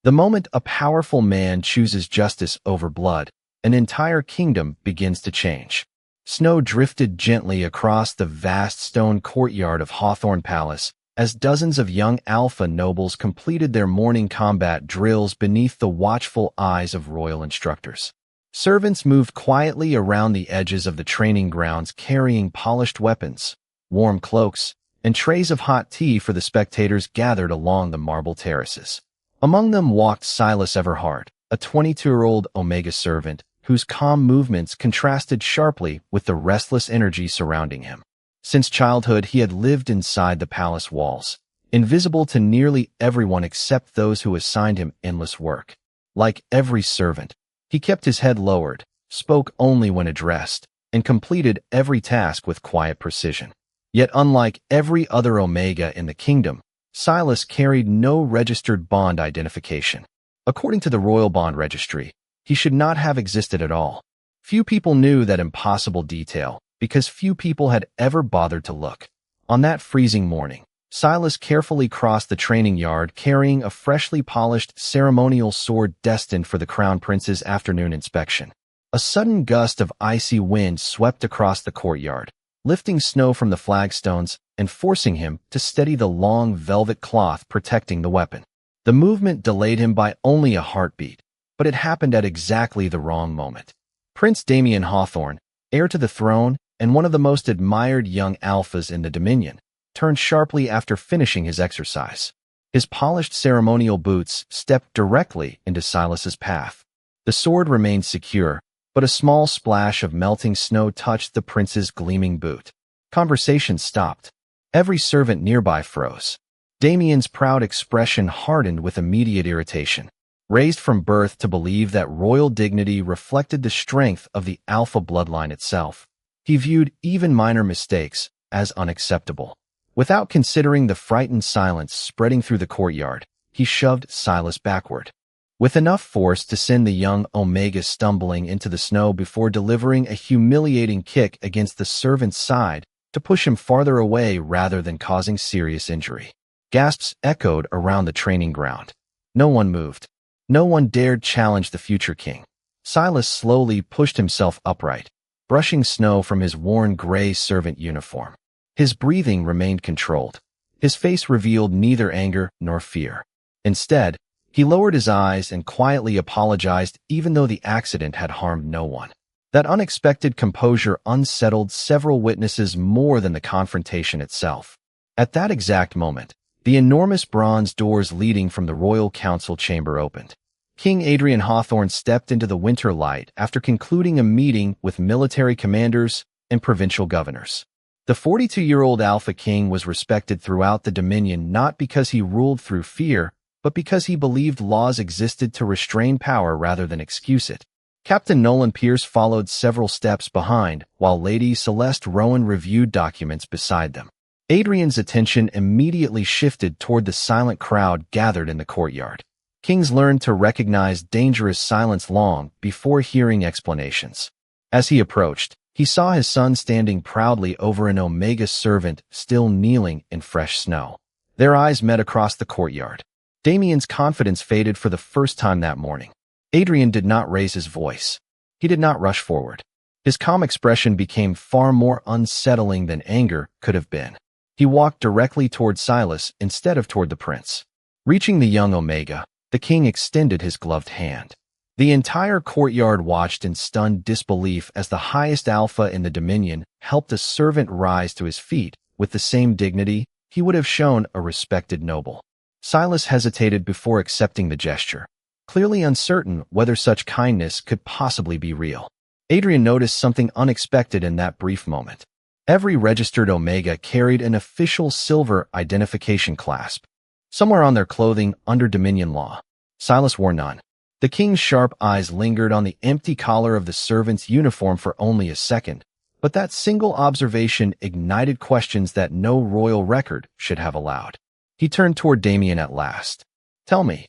The moment a powerful man chooses justice over blood, an entire kingdom begins to change. Snow drifted gently across the vast stone courtyard of Hawthorne Palace as dozens of young alpha nobles completed their morning combat drills beneath the watchful eyes of royal instructors. Servants moved quietly around the edges of the training grounds carrying polished weapons, warm cloaks, and trays of hot tea for the spectators gathered along the marble terraces. Among them walked Silas Everhart, a 22-year-old Omega servant whose calm movements contrasted sharply with the restless energy surrounding him. Since childhood, he had lived inside the palace walls, invisible to nearly everyone except those who assigned him endless work. Like every servant, he kept his head lowered, spoke only when addressed, and completed every task with quiet precision. Yet unlike every other Omega in the kingdom, Silas carried no registered bond identification. According to the Royal Bond Registry, he should not have existed at all. Few people knew that impossible detail, because few people had ever bothered to look. On that freezing morning, Silas carefully crossed the training yard carrying a freshly polished ceremonial sword destined for the Crown Prince's afternoon inspection. A sudden gust of icy wind swept across the courtyard, lifting snow from the flagstones and forcing him to steady the long velvet cloth protecting the weapon. The movement delayed him by only a heartbeat, but it happened at exactly the wrong moment. Prince Damian Hawthorne, heir to the throne and one of the most admired young alphas in the Dominion, turned sharply after finishing his exercise. His polished ceremonial boots stepped directly into Silas's path. The sword remained secure, but a small splash of melting snow touched the prince's gleaming boot. Conversation stopped. Every servant nearby froze. Damian's proud expression hardened with immediate irritation. Raised from birth to believe that royal dignity reflected the strength of the alpha bloodline itself, he viewed even minor mistakes as unacceptable. Without considering the frightened silence spreading through the courtyard, he shoved Silas backward. With enough force to send the young Omega stumbling into the snow before delivering a humiliating kick against the servant's side to push him farther away rather than causing serious injury. Gasps echoed around the training ground. No one moved. No one dared challenge the future king. Silas slowly pushed himself upright, brushing snow from his worn gray servant uniform. His breathing remained controlled. His face revealed neither anger nor fear. Instead, he lowered his eyes and quietly apologized even though the accident had harmed no one. That unexpected composure unsettled several witnesses more than the confrontation itself. At that exact moment, the enormous bronze doors leading from the royal council chamber opened. King Adrian Hawthorne stepped into the winter light after concluding a meeting with military commanders and provincial governors. The 42-year-old Alpha King was respected throughout the Dominion not because he ruled through fear, but because he believed laws existed to restrain power rather than excuse it. Captain Nolan Pierce followed several steps behind, while Lady Celeste Rowan reviewed documents beside them. Adrian's attention immediately shifted toward the silent crowd gathered in the courtyard. Kings learned to recognize dangerous silence long before hearing explanations. As he approached, he saw his son standing proudly over an Omega servant still kneeling in fresh snow. Their eyes met across the courtyard. Damian's confidence faded for the first time that morning. Adrian did not raise his voice. He did not rush forward. His calm expression became far more unsettling than anger could have been. He walked directly toward Silas instead of toward the prince. Reaching the young Omega, the king extended his gloved hand. The entire courtyard watched in stunned disbelief as the highest alpha in the Dominion helped a servant rise to his feet with the same dignity he would have shown a respected noble. Silas hesitated before accepting the gesture, clearly uncertain whether such kindness could possibly be real. Adrian noticed something unexpected in that brief moment. Every registered Omega carried an official silver identification clasp, somewhere on their clothing under Dominion law. Silas wore none. The king's sharp eyes lingered on the empty collar of the servant's uniform for only a second, but that single observation ignited questions that no royal record should have allowed. He turned toward Damian at last. "Tell me,"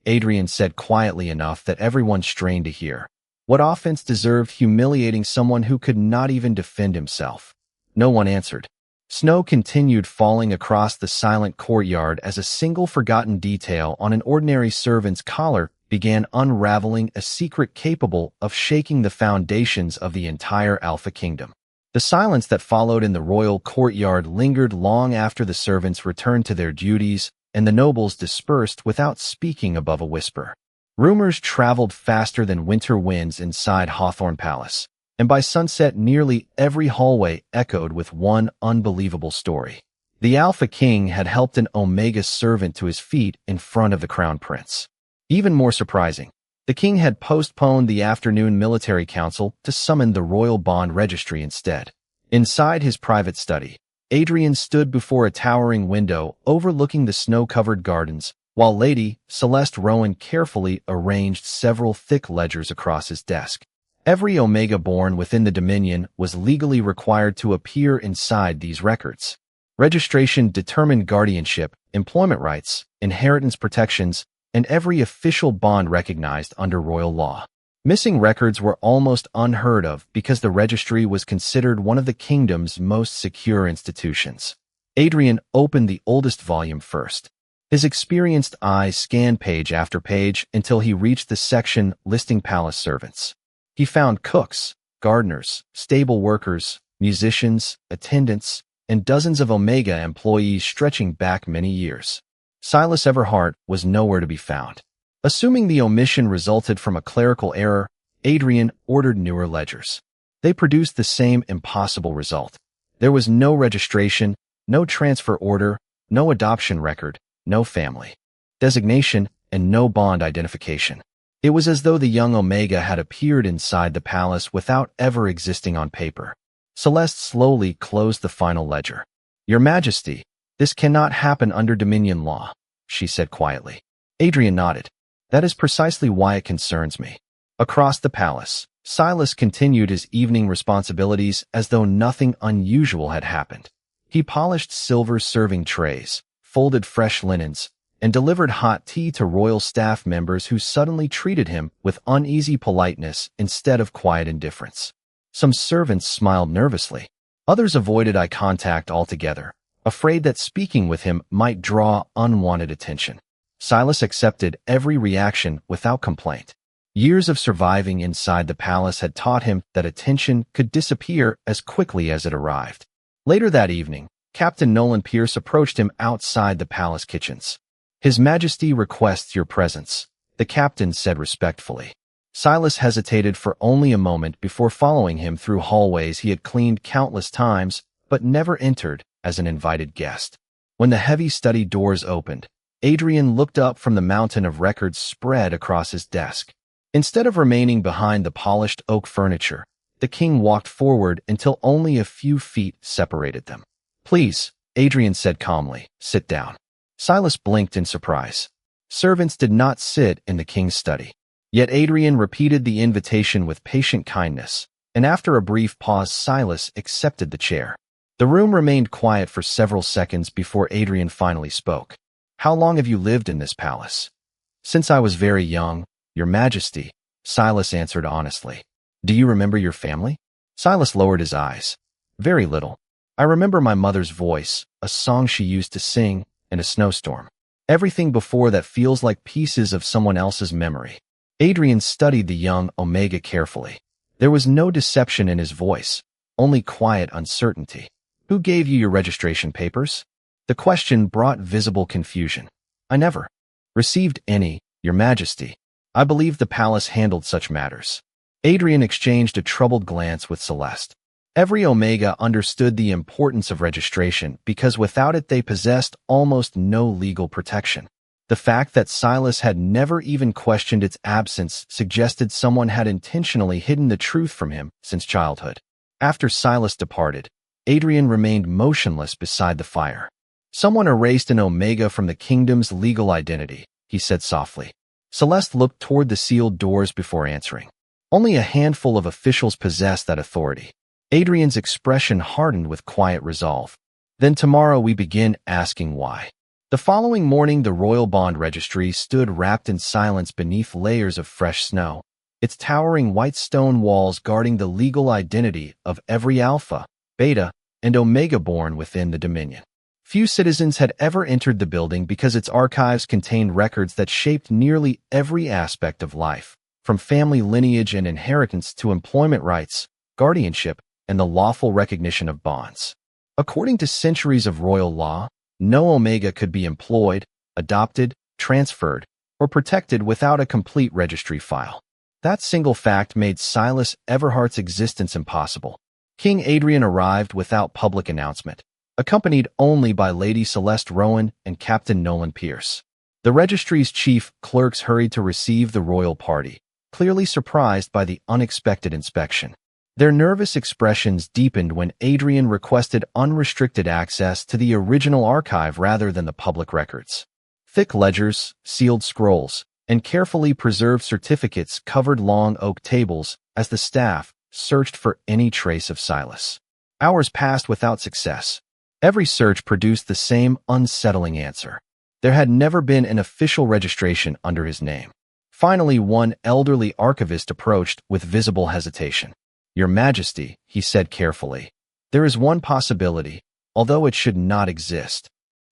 Adrian said quietly enough that everyone strained to hear, "what offense deserved humiliating someone who could not even defend himself?" No one answered. Snow continued falling across the silent courtyard as a single forgotten detail on an ordinary servant's collar began unraveling a secret capable of shaking the foundations of the entire Alpha Kingdom. The silence that followed in the royal courtyard lingered long after the servants returned to their duties and the nobles dispersed without speaking above a whisper. Rumors traveled faster than winter winds inside Hawthorne Palace, and by sunset nearly every hallway echoed with one unbelievable story. The Alpha King had helped an Omega servant to his feet in front of the Crown Prince. Even more surprising, the king had postponed the afternoon military council to summon the royal bond registry instead. Inside his private study, Adrian stood before a towering window overlooking the snow-covered gardens, while Lady Celeste Rowan carefully arranged several thick ledgers across his desk. Every Omega born within the Dominion was legally required to appear inside these records. Registration determined guardianship, employment rights, inheritance protections, and every official bond recognized under royal law. Missing records were almost unheard of because the registry was considered one of the kingdom's most secure institutions. Adrian opened the oldest volume first. His experienced eyes scanned page after page until he reached the section listing palace servants. He found cooks, gardeners, stable workers, musicians, attendants, and dozens of Omega employees stretching back many years. Silas Everhart was nowhere to be found. Assuming the omission resulted from a clerical error, Adrian ordered newer ledgers. They produced the same impossible result. There was no registration, no transfer order, no adoption record, no family designation, and no bond identification. It was as though the young Omega had appeared inside the palace without ever existing on paper. Celeste slowly closed the final ledger. "Your Majesty, this cannot happen under Dominion law," she said quietly. Adrian nodded. "That is precisely why it concerns me." Across the palace, Silas continued his evening responsibilities as though nothing unusual had happened. He polished silver serving trays, folded fresh linens, and delivered hot tea to royal staff members who suddenly treated him with uneasy politeness instead of quiet indifference. Some servants smiled nervously. Others avoided eye contact altogether, afraid that speaking with him might draw unwanted attention. Silas accepted every reaction without complaint. Years of surviving inside the palace had taught him that attention could disappear as quickly as it arrived. Later that evening, Captain Nolan Pierce approached him outside the palace kitchens. "His Majesty requests your presence," the captain said respectfully. Silas hesitated for only a moment before following him through hallways he had cleaned countless times, but never entered as an invited guest. When the heavy study doors opened, Adrian looked up from the mountain of records spread across his desk. Instead of remaining behind the polished oak furniture, the king walked forward until only a few feet separated them. "Please," Adrian said calmly, "sit down." Silas blinked in surprise. Servants did not sit in the king's study. Yet Adrian repeated the invitation with patient kindness, and after a brief pause Silas accepted the chair. The room remained quiet for several seconds before Adrian finally spoke. "How long have you lived in this palace?" "Since I was very young, Your Majesty," Silas answered honestly. "Do you remember your family?" Silas lowered his eyes. "Very little. I remember my mother's voice, a song she used to sing, in a snowstorm. Everything before that feels like pieces of someone else's memory." Adrian studied the young Omega carefully. There was no deception in his voice, only quiet uncertainty. "Who gave you your registration papers?" The question brought visible confusion. "I never received any, Your Majesty. I believe the palace handled such matters." Adrian exchanged a troubled glance with Celeste. Every Omega understood the importance of registration because without it they possessed almost no legal protection. The fact that Silas had never even questioned its absence suggested someone had intentionally hidden the truth from him since childhood. After Silas departed, Adrian remained motionless beside the fire. "Someone erased an Omega from the kingdom's legal identity," he said softly. Celeste looked toward the sealed doors before answering. Only a handful of officials possessed that authority. Adrian's expression hardened with quiet resolve. "Then tomorrow we begin asking why." The following morning, the Royal Bond Registry stood wrapped in silence beneath layers of fresh snow, its towering white stone walls guarding the legal identity of every alpha, beta, and Omega-born within the Dominion. Few citizens had ever entered the building because its archives contained records that shaped nearly every aspect of life, from family lineage and inheritance to employment rights, guardianship, and the lawful recognition of bonds. According to centuries of royal law, no Omega could be employed, adopted, transferred, or protected without a complete registry file. That single fact made Silas Everhart's existence impossible. King Adrian arrived without public announcement, accompanied only by Lady Celeste Rowan and Captain Nolan Pierce. The registry's chief clerks hurried to receive the royal party, clearly surprised by the unexpected inspection. Their nervous expressions deepened when Adrian requested unrestricted access to the original archive rather than the public records. Thick ledgers, sealed scrolls, and carefully preserved certificates covered long oak tables as the staff searched for any trace of Silas. Hours passed without success. Every search produced the same unsettling answer. There had never been an official registration under his name. Finally, one elderly archivist approached with visible hesitation. "Your Majesty," he said carefully, "there is one possibility, although it should not exist."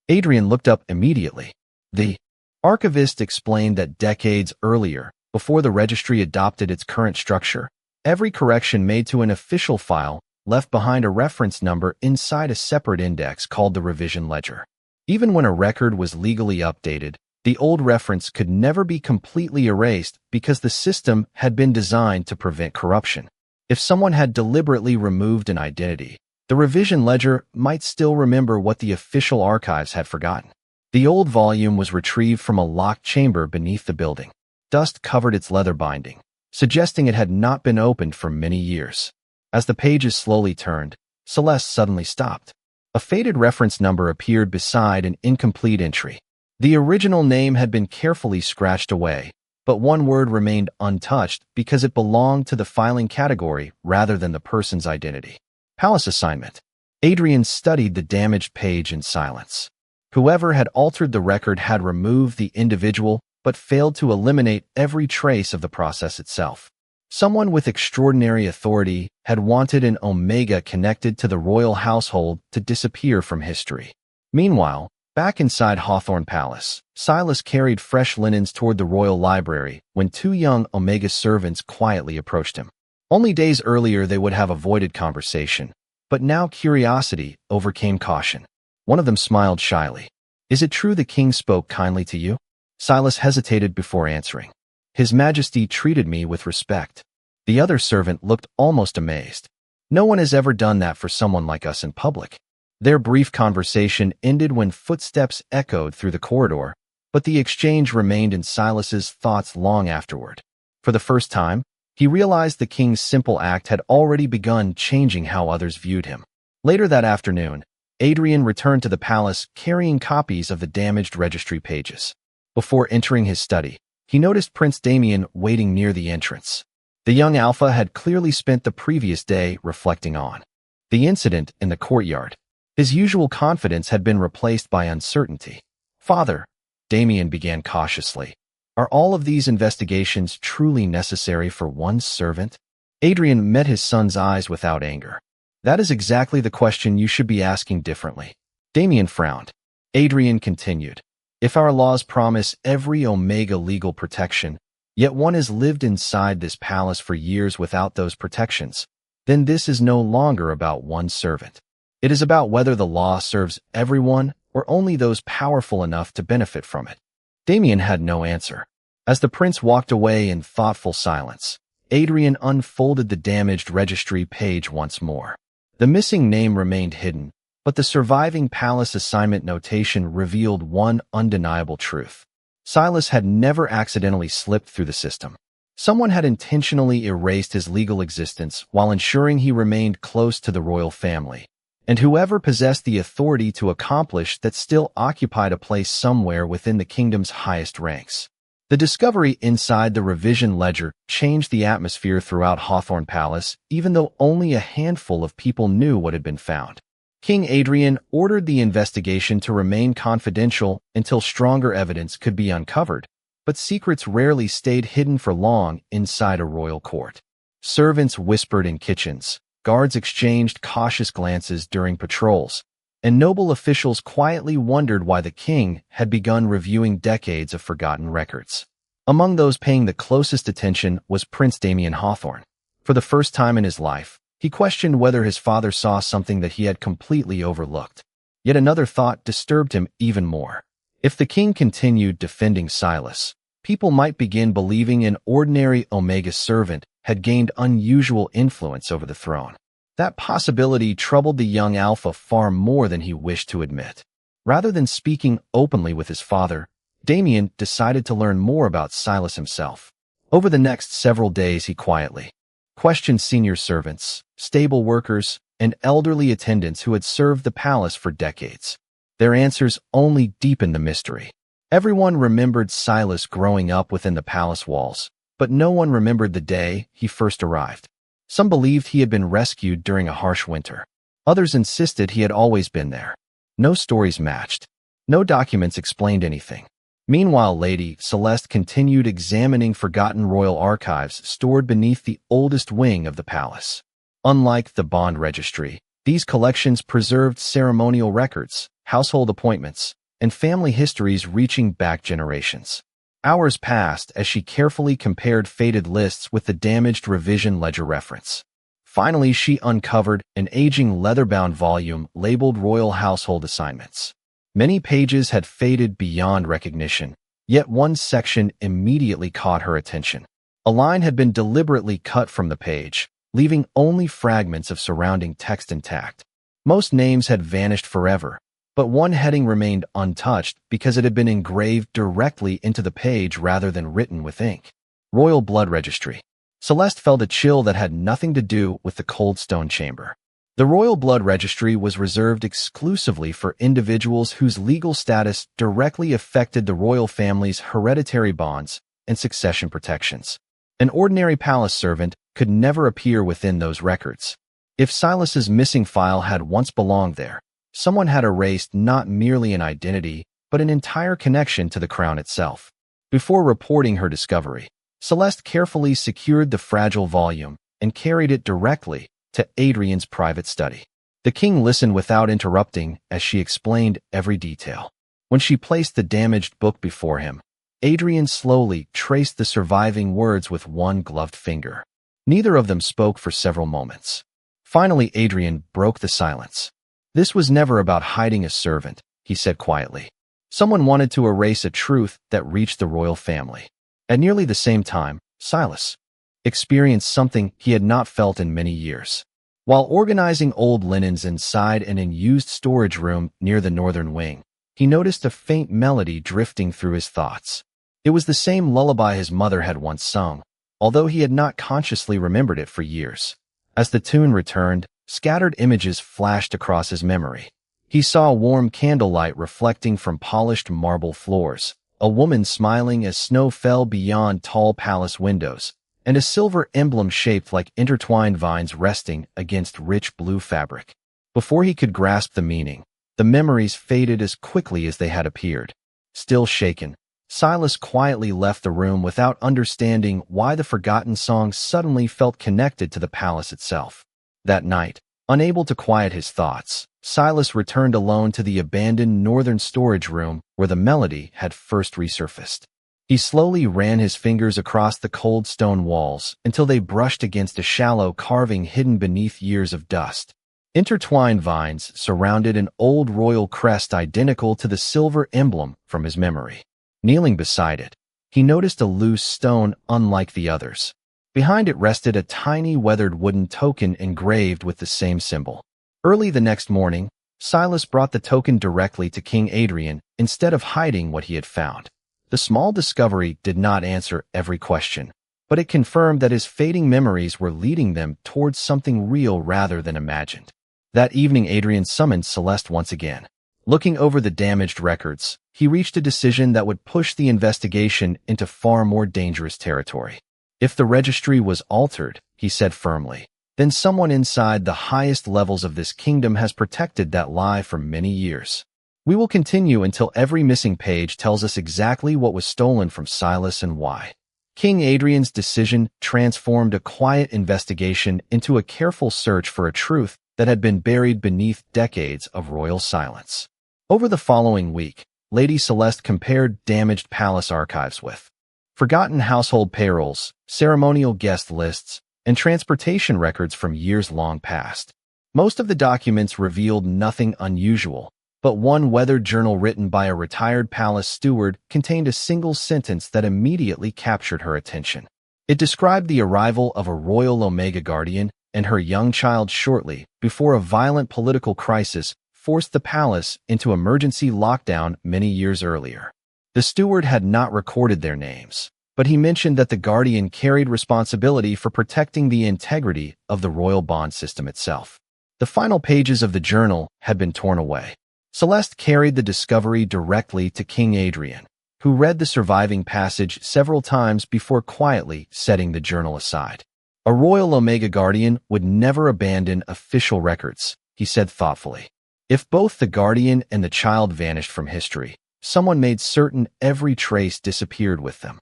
Adrian looked up immediately. The archivist explained that decades earlier, before the registry adopted its current structure, every correction made to an official file left behind a reference number inside a separate index called the revision ledger. Even when a record was legally updated, the old reference could never be completely erased because the system had been designed to prevent corruption. If someone had deliberately removed an identity, the revision ledger might still remember what the official archives had forgotten. The old volume was retrieved from a locked chamber beneath the building. Dust covered its leather binding, suggesting it had not been opened for many years. As the pages slowly turned, Celeste suddenly stopped. A faded reference number appeared beside an incomplete entry. The original name had been carefully scratched away, but one word remained untouched because it belonged to the filing category rather than the person's identity. Palace assignment. Adrian studied the damaged page in silence. Whoever had altered the record had removed the individual but failed to eliminate every trace of the process itself. Someone with extraordinary authority had wanted an Omega connected to the royal household to disappear from history. Meanwhile, back inside Hawthorne Palace, Silas carried fresh linens toward the royal library when two young Omega servants quietly approached him. Only days earlier they would have avoided conversation, but now curiosity overcame caution. One of them smiled shyly. "Is it true the king spoke kindly to you?" Silas hesitated before answering. "His Majesty treated me with respect." The other servant looked almost amazed. "No one has ever done that for someone like us in public." Their brief conversation ended when footsteps echoed through the corridor, but the exchange remained in Silas's thoughts long afterward. For the first time, he realized the king's simple act had already begun changing how others viewed him. Later that afternoon, Adrian returned to the palace carrying copies of the damaged registry pages. Before entering his study, he noticed Prince Damian waiting near the entrance. The young alpha had clearly spent the previous day reflecting on the incident in the courtyard. His usual confidence had been replaced by uncertainty. "Father," Damian began cautiously, "are all of these investigations truly necessary for one servant?" Adrian met his son's eyes without anger. "That is exactly the question you should be asking differently." Damian frowned. Adrian continued, "If our laws promise every Omega legal protection, yet one has lived inside this palace for years without those protections, then this is no longer about one servant. It is about whether the law serves everyone or only those powerful enough to benefit from it." Damian had no answer. As the prince walked away in thoughtful silence, Adrian unfolded the damaged registry page once more. The missing name remained hidden, but the surviving palace assignment notation revealed one undeniable truth. Silas had never accidentally slipped through the system. Someone had intentionally erased his legal existence while ensuring he remained close to the royal family. And whoever possessed the authority to accomplish that still occupied a place somewhere within the kingdom's highest ranks. The discovery inside the revision ledger changed the atmosphere throughout Hawthorne Palace, even though only a handful of people knew what had been found. King Adrian ordered the investigation to remain confidential until stronger evidence could be uncovered, but secrets rarely stayed hidden for long inside a royal court. Servants whispered in kitchens, guards exchanged cautious glances during patrols, and noble officials quietly wondered why the king had begun reviewing decades of forgotten records. Among those paying the closest attention was Prince Damian Hawthorne. For the first time in his life, he questioned whether his father saw something that he had completely overlooked. Yet another thought disturbed him even more. If the king continued defending Silas, people might begin believing an ordinary Omega servant had gained unusual influence over the throne. That possibility troubled the young Alpha far more than he wished to admit. Rather than speaking openly with his father, Damian decided to learn more about Silas himself. Over the next several days, he quietly questioned senior servants, stable workers, and elderly attendants who had served the palace for decades. Their answers only deepened the mystery. Everyone remembered Silas growing up within the palace walls, but no one remembered the day he first arrived. Some believed he had been rescued during a harsh winter. Others insisted he had always been there. No stories matched. No documents explained anything. Meanwhile, Lady Celeste continued examining forgotten royal archives stored beneath the oldest wing of the palace. Unlike the bond registry, these collections preserved ceremonial records, household appointments, and family histories reaching back generations. Hours passed as she carefully compared faded lists with the damaged revision ledger reference. Finally, she uncovered an aging leather-bound volume labeled Royal Household Assignments. Many pages had faded beyond recognition, yet one section immediately caught her attention. A line had been deliberately cut from the page, leaving only fragments of surrounding text intact. Most names had vanished forever, but one heading remained untouched because it had been engraved directly into the page rather than written with ink. Royal Blood Registry. Celeste felt a chill that had nothing to do with the cold stone chamber. The Royal Blood Registry was reserved exclusively for individuals whose legal status directly affected the royal family's hereditary bonds and succession protections. An ordinary palace servant could never appear within those records. If Silas's missing file had once belonged there, someone had erased not merely an identity, but an entire connection to the crown itself. Before reporting her discovery, Celeste carefully secured the fragile volume and carried it directly to Adrian's private study. The king listened without interrupting as she explained every detail. When she placed the damaged book before him, Adrian slowly traced the surviving words with one gloved finger. Neither of them spoke for several moments. Finally, Adrian broke the silence. "This was never about hiding a servant," he said quietly. "Someone wanted to erase a truth that reached the royal family." At nearly the same time, Silas experienced something he had not felt in many years. While organizing old linens inside an unused storage room near the northern wing, he noticed a faint melody drifting through his thoughts. It was the same lullaby his mother had once sung, although he had not consciously remembered it for years. As the tune returned, scattered images flashed across his memory. He saw warm candlelight reflecting from polished marble floors, a woman smiling as snow fell beyond tall palace windows, and a silver emblem shaped like intertwined vines resting against rich blue fabric. Before he could grasp the meaning, the memories faded as quickly as they had appeared. Still shaken, Silas quietly left the room without understanding why the forgotten song suddenly felt connected to the palace itself. That night, unable to quiet his thoughts, Silas returned alone to the abandoned northern storage room where the melody had first resurfaced. He slowly ran his fingers across the cold stone walls until they brushed against a shallow carving hidden beneath years of dust. Intertwined vines surrounded an old royal crest identical to the silver emblem from his memory. Kneeling beside it, he noticed a loose stone unlike the others. Behind it rested a tiny weathered wooden token engraved with the same symbol. Early the next morning, Silas brought the token directly to King Adrian instead of hiding what he had found. The small discovery did not answer every question, but it confirmed that his fading memories were leading them towards something real rather than imagined. That evening, Adrian summoned Celeste once again. Looking over the damaged records, he reached a decision that would push the investigation into far more dangerous territory. If the registry was altered, he said firmly, then someone inside the highest levels of this kingdom has protected that lie for many years. We will continue until every missing page tells us exactly what was stolen from Silas and why. King Adrian's decision transformed a quiet investigation into a careful search for a truth that had been buried beneath decades of royal silence. Over the following week, Lady Celeste compared damaged palace archives with forgotten household payrolls, ceremonial guest lists, and transportation records from years long past. Most of the documents revealed nothing unusual, but one weathered journal written by a retired palace steward contained a single sentence that immediately captured her attention. It described the arrival of a royal Omega Guardian and her young child shortly before a violent political crisis forced the palace into emergency lockdown many years earlier. The steward had not recorded their names, but he mentioned that the Guardian carried responsibility for protecting the integrity of the royal bond system itself. The final pages of the journal had been torn away. Celeste carried the discovery directly to King Adrian, who read the surviving passage several times before quietly setting the journal aside. A royal Omega Guardian would never abandon official records, he said thoughtfully. If both the Guardian and the child vanished from history, someone made certain every trace disappeared with them.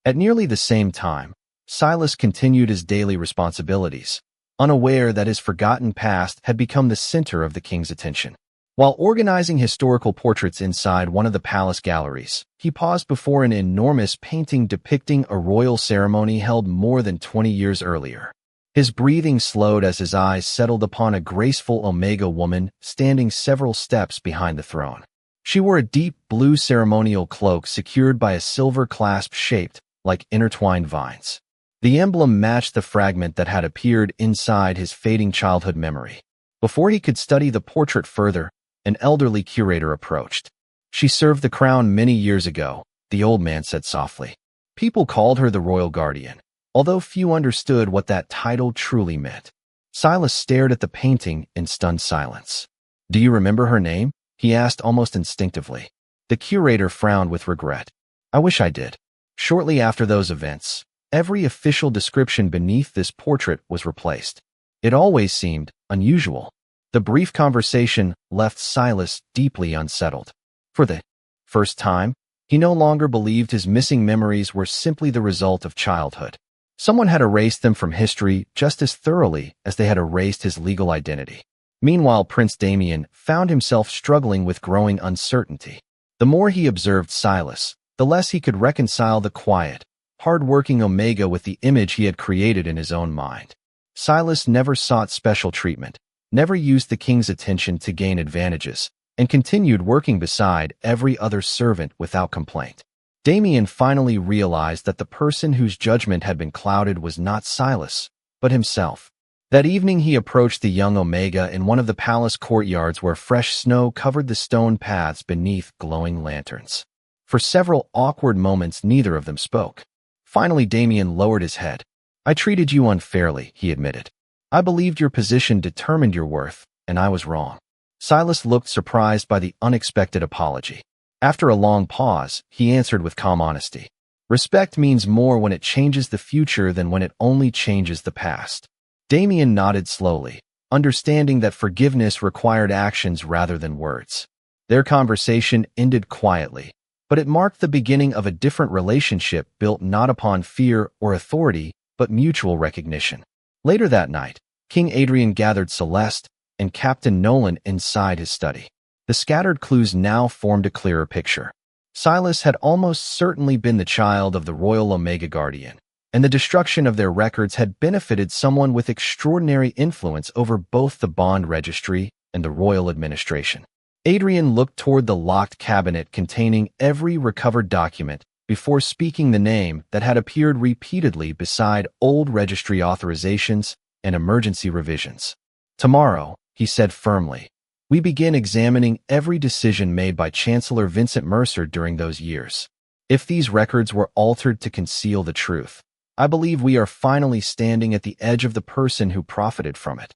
At nearly the same time, Silas continued his daily responsibilities, unaware that his forgotten past had become the center of the king's attention. While organizing historical portraits inside one of the palace galleries, he paused before an enormous painting depicting a royal ceremony held more than 20 years earlier. His breathing slowed as his eyes settled upon a graceful Omega woman standing several steps behind the throne. She wore a deep blue ceremonial cloak secured by a silver clasp shaped like intertwined vines. The emblem matched the fragment that had appeared inside his fading childhood memory. Before he could study the portrait further, an elderly curator approached. "She served the crown many years ago," the old man said softly. People called her the Royal Guardian, although few understood what that title truly meant. Silas stared at the painting in stunned silence. "Do you remember her name?" he asked almost instinctively. The curator frowned with regret. "I wish I did." Shortly after those events, every official description beneath this portrait was replaced. It always seemed unusual. The brief conversation left Silas deeply unsettled. For the first time, he no longer believed his missing memories were simply the result of childhood. Someone had erased them from history just as thoroughly as they had erased his legal identity. Meanwhile, Prince Damian found himself struggling with growing uncertainty. The more he observed Silas, the less he could reconcile the quiet, hard-working Omega with the image he had created in his own mind. Silas never sought special treatment, never used the king's attention to gain advantages, and continued working beside every other servant without complaint. Damian finally realized that the person whose judgment had been clouded was not Silas, but himself. That evening he approached the young Omega in one of the palace courtyards where fresh snow covered the stone paths beneath glowing lanterns. For several awkward moments neither of them spoke. Finally Damian lowered his head. "I treated you unfairly," he admitted. "I believed your position determined your worth, and I was wrong." Silas looked surprised by the unexpected apology. After a long pause, he answered with calm honesty. "Respect means more when it changes the future than when it only changes the past." Damian nodded slowly, understanding that forgiveness required actions rather than words. Their conversation ended quietly, but it marked the beginning of a different relationship built not upon fear or authority, but mutual recognition. Later that night, King Adrian gathered Celeste and Captain Nolan inside his study. The scattered clues now formed a clearer picture. Silas had almost certainly been the child of the Royal Omega Guardian, and the destruction of their records had benefited someone with extraordinary influence over both the bond registry and the royal administration. Adrian looked toward the locked cabinet containing every recovered document before speaking the name that had appeared repeatedly beside old registry authorizations and emergency revisions. "Tomorrow," he said firmly, "we begin examining every decision made by Chancellor Vincent Mercer during those years. If these records were altered to conceal the truth, I believe we are finally standing at the edge of the person who profited from it."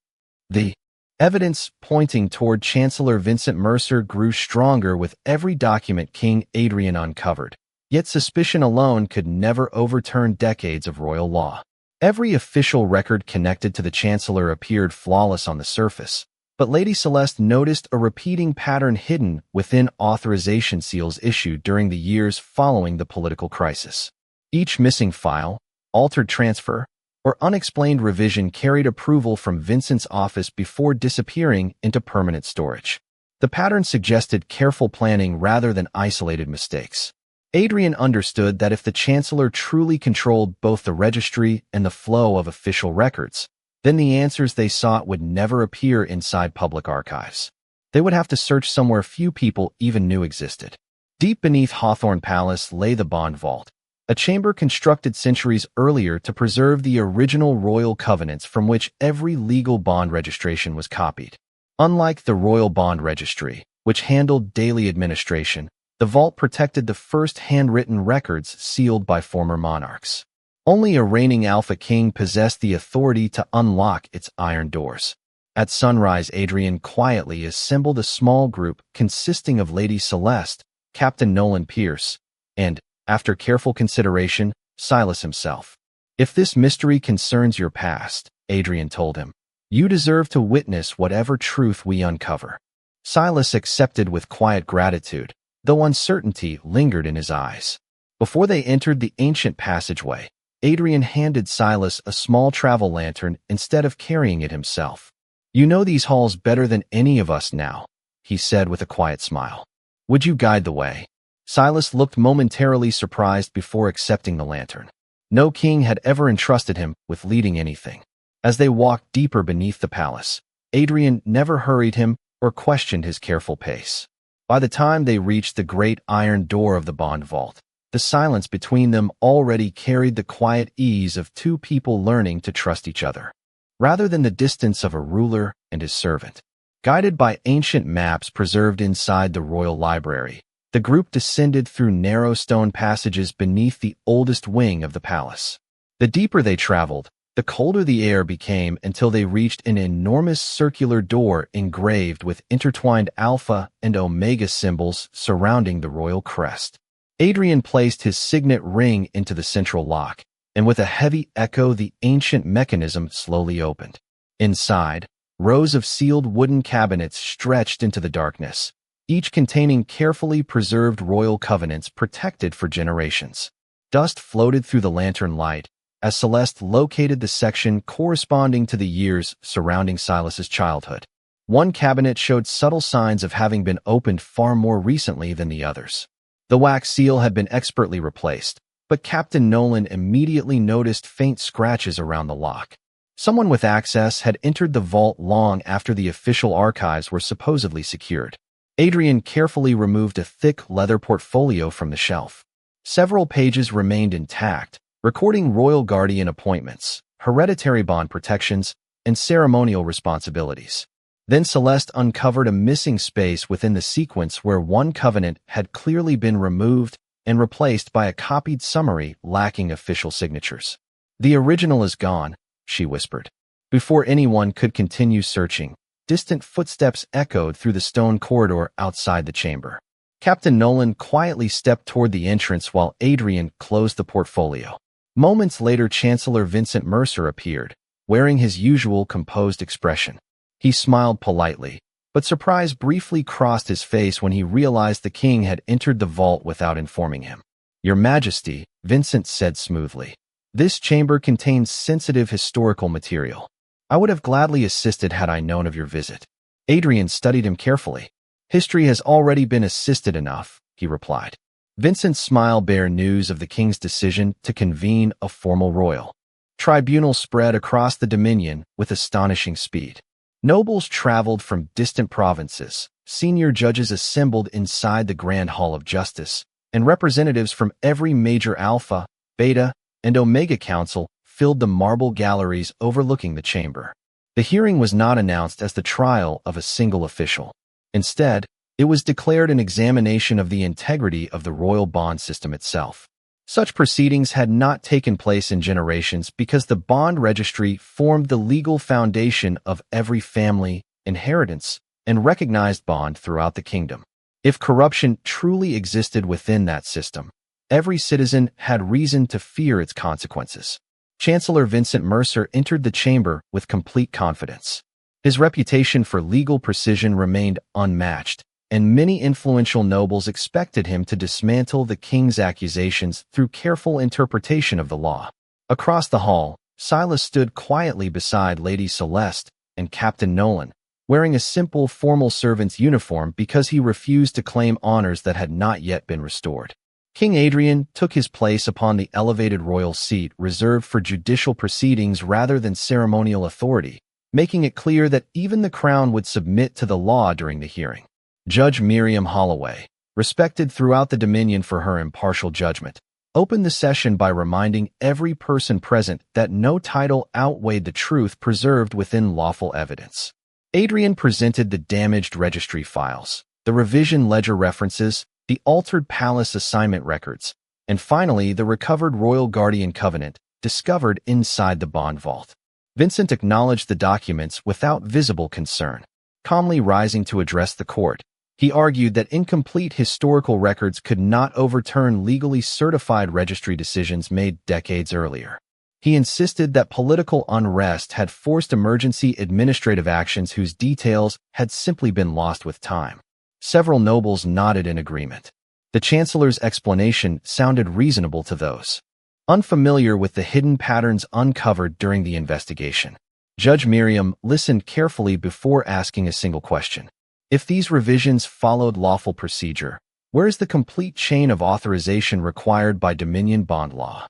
The evidence pointing toward Chancellor Vincent Mercer grew stronger with every document King Adrian uncovered. Yet suspicion alone could never overturn decades of royal law. Every official record connected to the Chancellor appeared flawless on the surface, but Lady Celeste noticed a repeating pattern hidden within authorization seals issued during the years following the political crisis. Each missing file, altered transfer, or unexplained revision carried approval from Vincent's office before disappearing into permanent storage. The pattern suggested careful planning rather than isolated mistakes. Adrian understood that if the Chancellor truly controlled both the registry and the flow of official records, then the answers they sought would never appear inside public archives. They would have to search somewhere few people even knew existed. Deep beneath Hawthorne Palace lay the Bond Vault, a chamber constructed centuries earlier to preserve the original royal covenants from which every legal bond registration was copied. Unlike the Royal Bond Registry, which handled daily administration, the vault protected the first handwritten records sealed by former monarchs. Only a reigning Alpha King possessed the authority to unlock its iron doors. At sunrise, Adrian quietly assembled a small group consisting of Lady Celeste, Captain Nolan Pierce, and, after careful consideration, Silas himself. "If this mystery concerns your past," Adrian told him, "you deserve to witness whatever truth we uncover." Silas accepted with quiet gratitude, though uncertainty lingered in his eyes. Before they entered the ancient passageway, Adrian handed Silas a small travel lantern instead of carrying it himself. "You know these halls better than any of us now," he said with a quiet smile. "Would you guide the way?" Silas looked momentarily surprised before accepting the lantern. No king had ever entrusted him with leading anything. As they walked deeper beneath the palace, Adrian never hurried him or questioned his careful pace. By the time they reached the great iron door of the Bond Vault, the silence between them already carried the quiet ease of two people learning to trust each other, rather than the distance of a ruler and his servant. Guided by ancient maps preserved inside the royal library, the group descended through narrow stone passages beneath the oldest wing of the palace. The deeper they traveled, the colder the air became until they reached an enormous circular door engraved with intertwined alpha and omega symbols surrounding the royal crest. Adrian placed his signet ring into the central lock, and with a heavy echo the ancient mechanism slowly opened. Inside, rows of sealed wooden cabinets stretched into the darkness, each containing carefully preserved royal covenants protected for generations. Dust floated through the lantern light as Celeste located the section corresponding to the years surrounding Silas's childhood. One cabinet showed subtle signs of having been opened far more recently than the others. The wax seal had been expertly replaced, but Captain Nolan immediately noticed faint scratches around the lock. Someone with access had entered the vault long after the official archives were supposedly secured. Adrian carefully removed a thick leather portfolio from the shelf. Several pages remained intact, recording royal guardian appointments, hereditary bond protections, and ceremonial responsibilities. Then Celeste uncovered a missing space within the sequence where one covenant had clearly been removed and replaced by a copied summary lacking official signatures. "The original is gone," she whispered. Before anyone could continue searching, distant footsteps echoed through the stone corridor outside the chamber. Captain Nolan quietly stepped toward the entrance while Adrian closed the portfolio. Moments later, Chancellor Vincent Mercer appeared, wearing his usual composed expression. He smiled politely, but surprise briefly crossed his face when he realized the king had entered the vault without informing him. "Your Majesty," Vincent said smoothly, "this chamber contains sensitive historical material. I would have gladly assisted had I known of your visit." Adrian studied him carefully. "History has already been assisted enough," he replied. Vincent's smile bare news of the king's decision to convene a formal royal tribunal spread across the Dominion with astonishing speed. Nobles traveled from distant provinces, senior judges assembled inside the Grand Hall of Justice, and representatives from every major Alpha, Beta, and Omega Council filled the marble galleries overlooking the chamber. The hearing was not announced as the trial of a single official. Instead, it was declared an examination of the integrity of the royal bond system itself. Such proceedings had not taken place in generations because the bond registry formed the legal foundation of every family, inheritance, and recognized bond throughout the kingdom. If corruption truly existed within that system, every citizen had reason to fear its consequences. Chancellor Vincent Mercer entered the chamber with complete confidence. His reputation for legal precision remained unmatched, and many influential nobles expected him to dismantle the king's accusations through careful interpretation of the law. Across the hall, Silas stood quietly beside Lady Celeste and Captain Nolan, wearing a simple, formal servant's uniform because he refused to claim honors that had not yet been restored. King Adrian took his place upon the elevated royal seat reserved for judicial proceedings rather than ceremonial authority, making it clear that even the crown would submit to the law during the hearing. Judge Miriam Holloway, respected throughout the Dominion for her impartial judgment, opened the session by reminding every person present that no title outweighed the truth preserved within lawful evidence. Adrian presented the damaged registry files, the revision ledger references, the altered palace assignment records, and finally the recovered royal guardian covenant discovered inside the bond vault. Vincent acknowledged the documents without visible concern. Calmly rising to address the court, he argued that incomplete historical records could not overturn legally certified registry decisions made decades earlier. He insisted that political unrest had forced emergency administrative actions whose details had simply been lost with time. Several nobles nodded in agreement. The chancellor's explanation sounded reasonable to those unfamiliar with the hidden patterns uncovered during the investigation. Judge Miriam listened carefully before asking a single question. If these revisions followed lawful procedure, where is the complete chain of authorization required by Dominion bond law?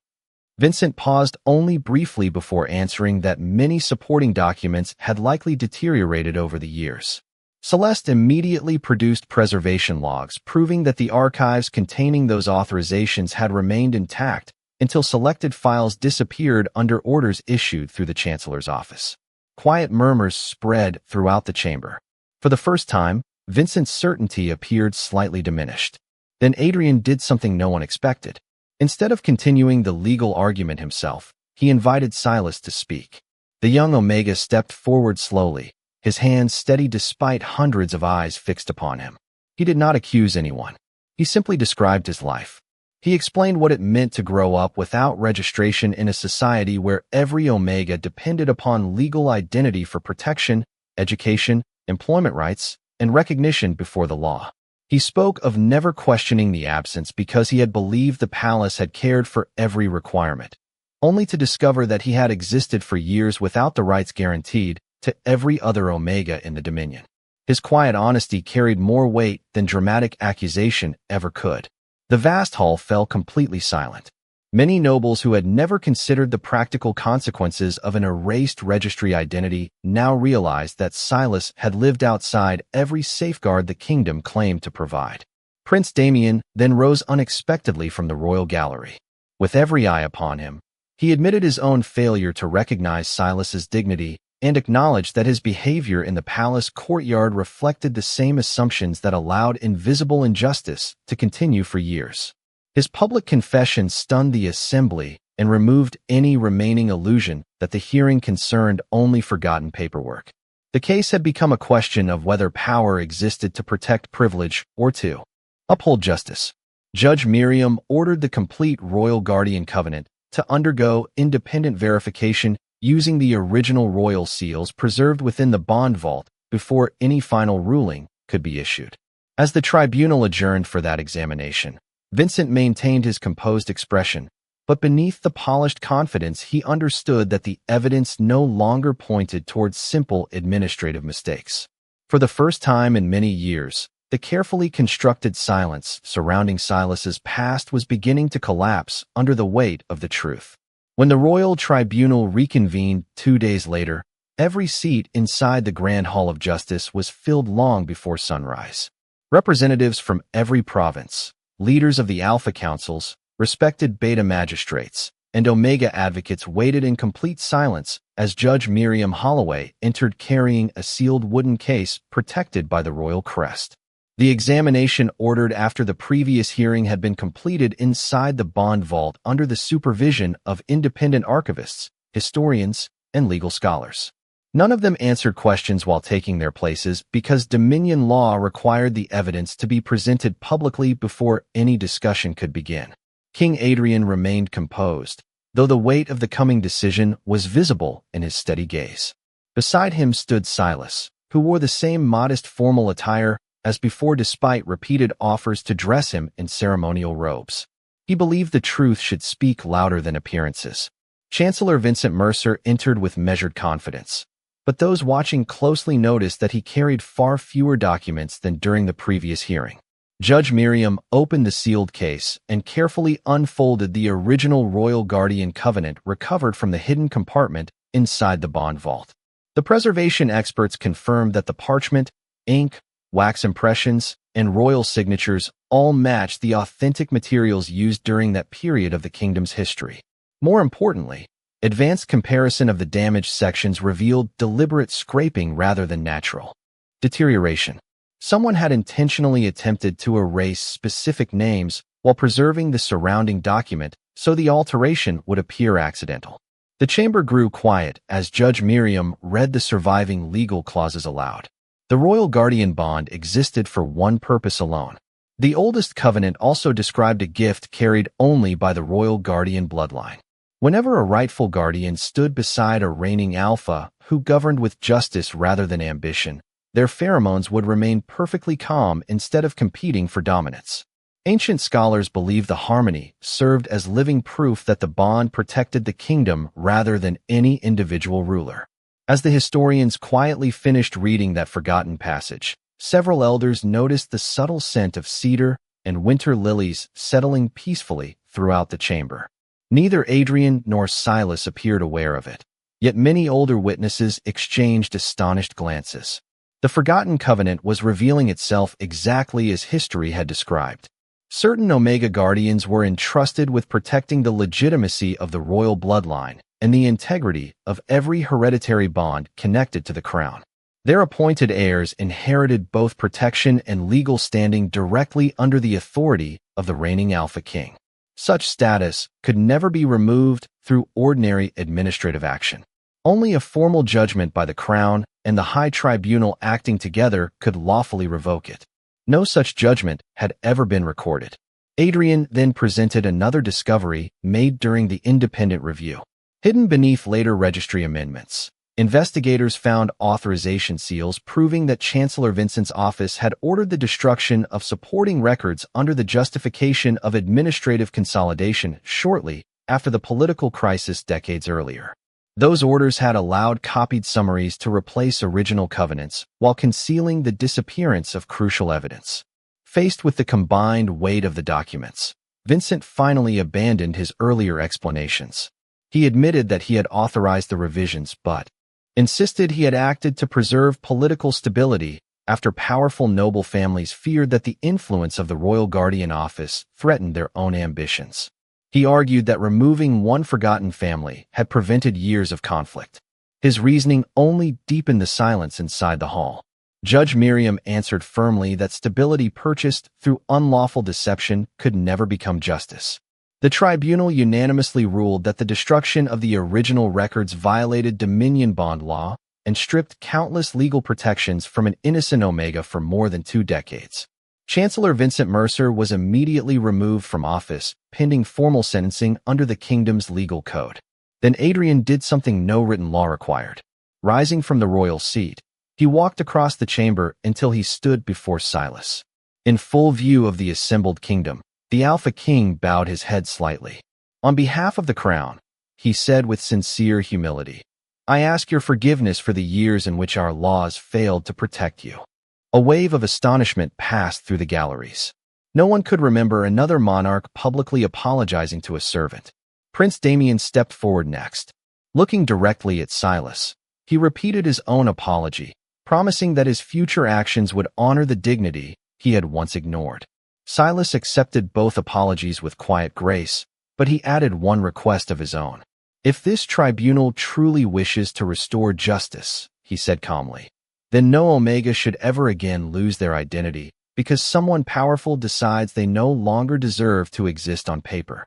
Vincent paused only briefly before answering that many supporting documents had likely deteriorated over the years. Celeste immediately produced preservation logs proving that the archives containing those authorizations had remained intact until selected files disappeared under orders issued through the Chancellor's office. Quiet murmurs spread throughout the chamber. For the first time, Vincent's certainty appeared slightly diminished. Then Adrian did something no one expected. Instead of continuing the legal argument himself, he invited Silas to speak. The young Omega stepped forward slowly, his hands steady despite hundreds of eyes fixed upon him. He did not accuse anyone. He simply described his life. He explained what it meant to grow up without registration in a society where every Omega depended upon legal identity for protection, education, employment rights, and recognition before the law. He spoke of never questioning the absence because he had believed the palace had cared for every requirement, only to discover that he had existed for years without the rights guaranteed to every other Omega in the Dominion. His quiet honesty carried more weight than dramatic accusation ever could. The vast hall fell completely silent. Many nobles who had never considered the practical consequences of an erased registry identity now realized that Silas had lived outside every safeguard the kingdom claimed to provide. Prince Damian then rose unexpectedly from the royal gallery. With every eye upon him, he admitted his own failure to recognize Silas's dignity and acknowledged that his behavior in the palace courtyard reflected the same assumptions that allowed invisible injustice to continue for years. His public confession stunned the assembly and removed any remaining illusion that the hearing concerned only forgotten paperwork. The case had become a question of whether power existed to protect privilege or to uphold justice. Judge Miriam ordered the complete royal guardian covenant to undergo independent verification using the original royal seals preserved within the bond vault before any final ruling could be issued. As the tribunal adjourned for that examination, Vincent maintained his composed expression, but beneath the polished confidence he understood that the evidence no longer pointed towards simple administrative mistakes. For the first time in many years, the carefully constructed silence surrounding Silas's past was beginning to collapse under the weight of the truth. When the royal tribunal reconvened 2 days later, every seat inside the Grand Hall of Justice was filled long before sunrise. Representatives from every province, leaders of the Alpha Councils, respected Beta magistrates, and Omega advocates waited in complete silence as Judge Miriam Holloway entered carrying a sealed wooden case protected by the royal crest. The examination ordered after the previous hearing had been completed inside the bond vault under the supervision of independent archivists, historians, and legal scholars. None of them answered questions while taking their places because Dominion law required the evidence to be presented publicly before any discussion could begin. King Adrian remained composed, though the weight of the coming decision was visible in his steady gaze. Beside him stood Silas, who wore the same modest formal attire, as before despite repeated offers to dress him in ceremonial robes. He believed the truth should speak louder than appearances. Chancellor Vincent Mercer entered with measured confidence, but those watching closely noticed that he carried far fewer documents than during the previous hearing. Judge Miriam opened the sealed case and carefully unfolded the original Royal Guardian Covenant recovered from the hidden compartment inside the bond vault. The preservation experts confirmed that the parchment, ink, wax impressions, and royal signatures all matched the authentic materials used during that period of the kingdom's history. More importantly, advanced comparison of the damaged sections revealed deliberate scraping rather than natural deterioration. Someone had intentionally attempted to erase specific names while preserving the surrounding document so the alteration would appear accidental. The chamber grew quiet as Judge Miriam read the surviving legal clauses aloud. The Royal Guardian Bond existed for one purpose alone. The oldest covenant also described a gift carried only by the Royal Guardian bloodline. Whenever a rightful guardian stood beside a reigning alpha who governed with justice rather than ambition, their pheromones would remain perfectly calm instead of competing for dominance. Ancient scholars believe the harmony served as living proof that the bond protected the kingdom rather than any individual ruler. As the historians quietly finished reading that forgotten passage, several elders noticed the subtle scent of cedar and winter lilies settling peacefully throughout the chamber. Neither Adrian nor Silas appeared aware of it, yet many older witnesses exchanged astonished glances. The forgotten covenant was revealing itself exactly as history had described. Certain Omega Guardians were entrusted with protecting the legitimacy of the royal bloodline and the integrity of every hereditary bond connected to the crown. Their appointed heirs inherited both protection and legal standing directly under the authority of the reigning Alpha King. Such status could never be removed through ordinary administrative action. Only a formal judgment by the Crown and the High Tribunal acting together could lawfully revoke it. No such judgment had ever been recorded. Adrian then presented another discovery made during the independent review. Hidden beneath later registry amendments, investigators found authorization seals proving that Chancellor Vincent's office had ordered the destruction of supporting records under the justification of administrative consolidation shortly after the political crisis decades earlier. Those orders had allowed copied summaries to replace original covenants while concealing the disappearance of crucial evidence. Faced with the combined weight of the documents, Vincent finally abandoned his earlier explanations. He admitted that he had authorized the revisions but insisted he had acted to preserve political stability after powerful noble families feared that the influence of the Royal Guardian Office threatened their own ambitions. He argued that removing one forgotten family had prevented years of conflict. His reasoning only deepened the silence inside the hall. Judge Miriam answered firmly that stability purchased through unlawful deception could never become justice. The tribunal unanimously ruled that the destruction of the original records violated Dominion bond law and stripped countless legal protections from an innocent Omega for more than 2 decades. Chancellor Vincent Mercer was immediately removed from office, pending formal sentencing under the kingdom's legal code. Then Adrian did something no written law required. Rising from the royal seat, he walked across the chamber until he stood before Silas. In full view of the assembled kingdom, the Alpha King bowed his head slightly. On behalf of the crown, he said with sincere humility, "I ask your forgiveness for the years in which our laws failed to protect you." A wave of astonishment passed through the galleries. No one could remember another monarch publicly apologizing to a servant. Prince Damian stepped forward next. Looking directly at Silas, he repeated his own apology, promising that his future actions would honor the dignity he had once ignored. Silas accepted both apologies with quiet grace, but he added one request of his own. "If this tribunal truly wishes to restore justice," he said calmly, "then no Omega should ever again lose their identity because someone powerful decides they no longer deserve to exist on paper."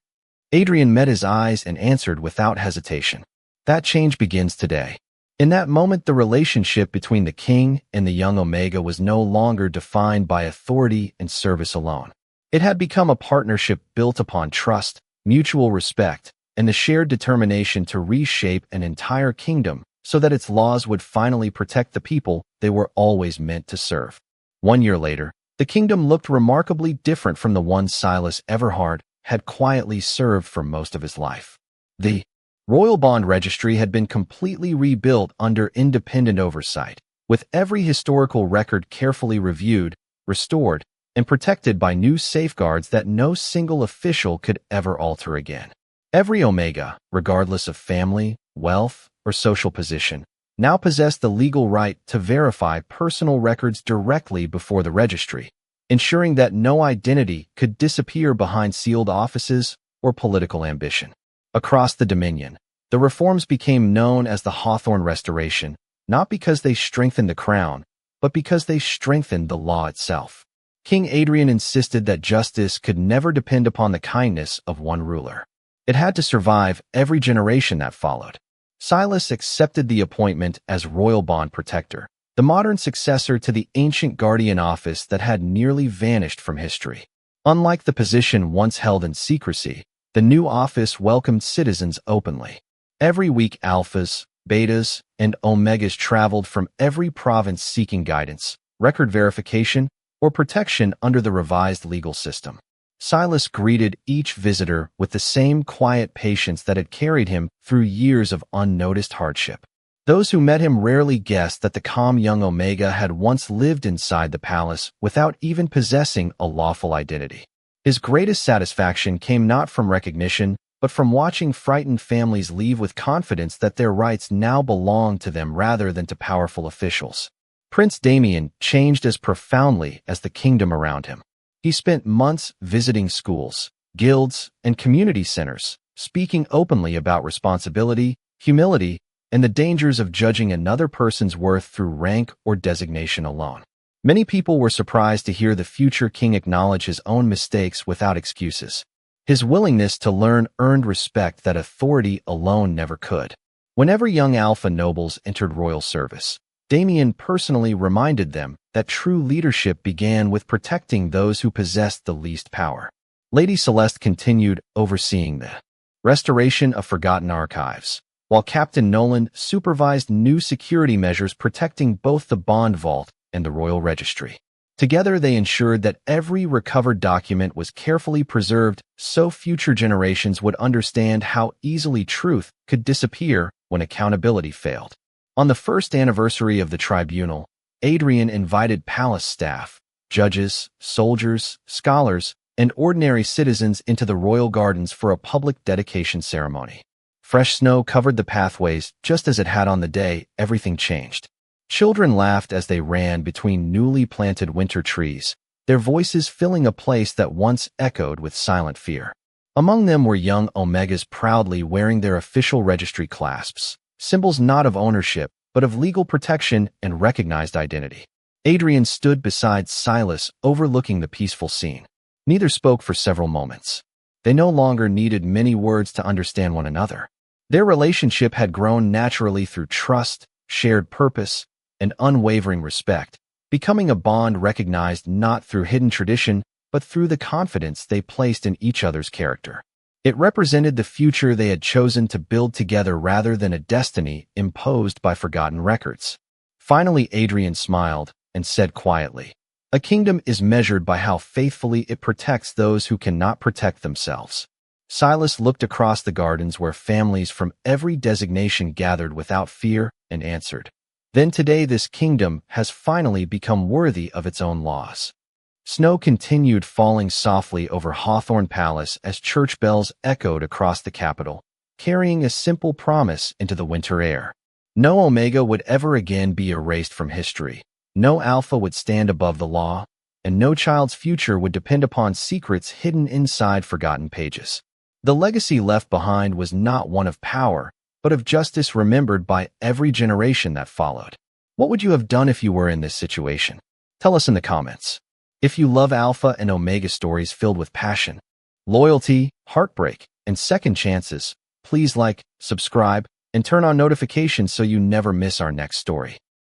Adrian met his eyes and answered without hesitation, "That change begins today." In that moment, the relationship between the king and the young Omega was no longer defined by authority and service alone. It had become a partnership built upon trust, mutual respect, and the shared determination to reshape an entire kingdom so that its laws would finally protect the people they were always meant to serve. 1 year later, the kingdom looked remarkably different from the one Silas Everhard had quietly served for most of his life. The Royal Bond Registry had been completely rebuilt under independent oversight, with every historical record carefully reviewed, restored, and protected by new safeguards that no single official could ever alter again. Every Omega, regardless of family, wealth, or social position, now possessed the legal right to verify personal records directly before the registry, ensuring that no identity could disappear behind sealed offices or political ambition. Across the Dominion, the reforms became known as the Hawthorne Restoration, not because they strengthened the crown, but because they strengthened the law itself. King Adrian insisted that justice could never depend upon the kindness of one ruler. It had to survive every generation that followed. Silas accepted the appointment as Royal Bond Protector, the modern successor to the ancient guardian office that had nearly vanished from history. Unlike the position once held in secrecy, the new office welcomed citizens openly. Every week, alphas, betas, and omegas traveled from every province seeking guidance, record verification, or protection under the revised legal system. Silas greeted each visitor with the same quiet patience that had carried him through years of unnoticed hardship. Those who met him rarely guessed that the calm young Omega had once lived inside the palace without even possessing a lawful identity. His greatest satisfaction came not from recognition, but from watching frightened families leave with confidence that their rights now belonged to them rather than to powerful officials. Prince Damian changed as profoundly as the kingdom around him. He spent months visiting schools, guilds, and community centers, speaking openly about responsibility, humility, and the dangers of judging another person's worth through rank or designation alone. Many people were surprised to hear the future king acknowledge his own mistakes without excuses. His willingness to learn earned respect that authority alone never could. Whenever young alpha nobles entered royal service, Damian personally reminded them that true leadership began with protecting those who possessed the least power. Lady Celeste continued overseeing the restoration of forgotten archives, while Captain Nolan supervised new security measures protecting both the bond vault and the royal registry. Together, they ensured that every recovered document was carefully preserved so future generations would understand how easily truth could disappear when accountability failed. On the first anniversary of the tribunal, Adrian invited palace staff, judges, soldiers, scholars, and ordinary citizens into the royal gardens for a public dedication ceremony. Fresh snow covered the pathways just as it had on the day everything changed. Children laughed as they ran between newly planted winter trees, their voices filling a place that once echoed with silent fear. Among them were young Omegas proudly wearing their official registry clasps, symbols not of ownership, but of legal protection and recognized identity. Adrian stood beside Silas, overlooking the peaceful scene. Neither spoke for several moments. They no longer needed many words to understand one another. Their relationship had grown naturally through trust, shared purpose, and unwavering respect, becoming a bond recognized not through hidden tradition, but through the confidence they placed in each other's character. It represented the future they had chosen to build together rather than a destiny imposed by forgotten records. Finally, Adrian smiled and said quietly, "A kingdom is measured by how faithfully it protects those who cannot protect themselves." Silas looked across the gardens where families from every designation gathered without fear and answered, "Then today this kingdom has finally become worthy of its own laws." Snow continued falling softly over Hawthorne Palace as church bells echoed across the capital, carrying a simple promise into the winter air. No Omega would ever again be erased from history, no Alpha would stand above the law, and no child's future would depend upon secrets hidden inside forgotten pages. The legacy left behind was not one of power, but of justice remembered by every generation that followed. What would you have done if you were in this situation? Tell us in the comments. If you love Alpha and Omega stories filled with passion, loyalty, heartbreak, and second chances, please like, subscribe, and turn on notifications so you never miss our next story.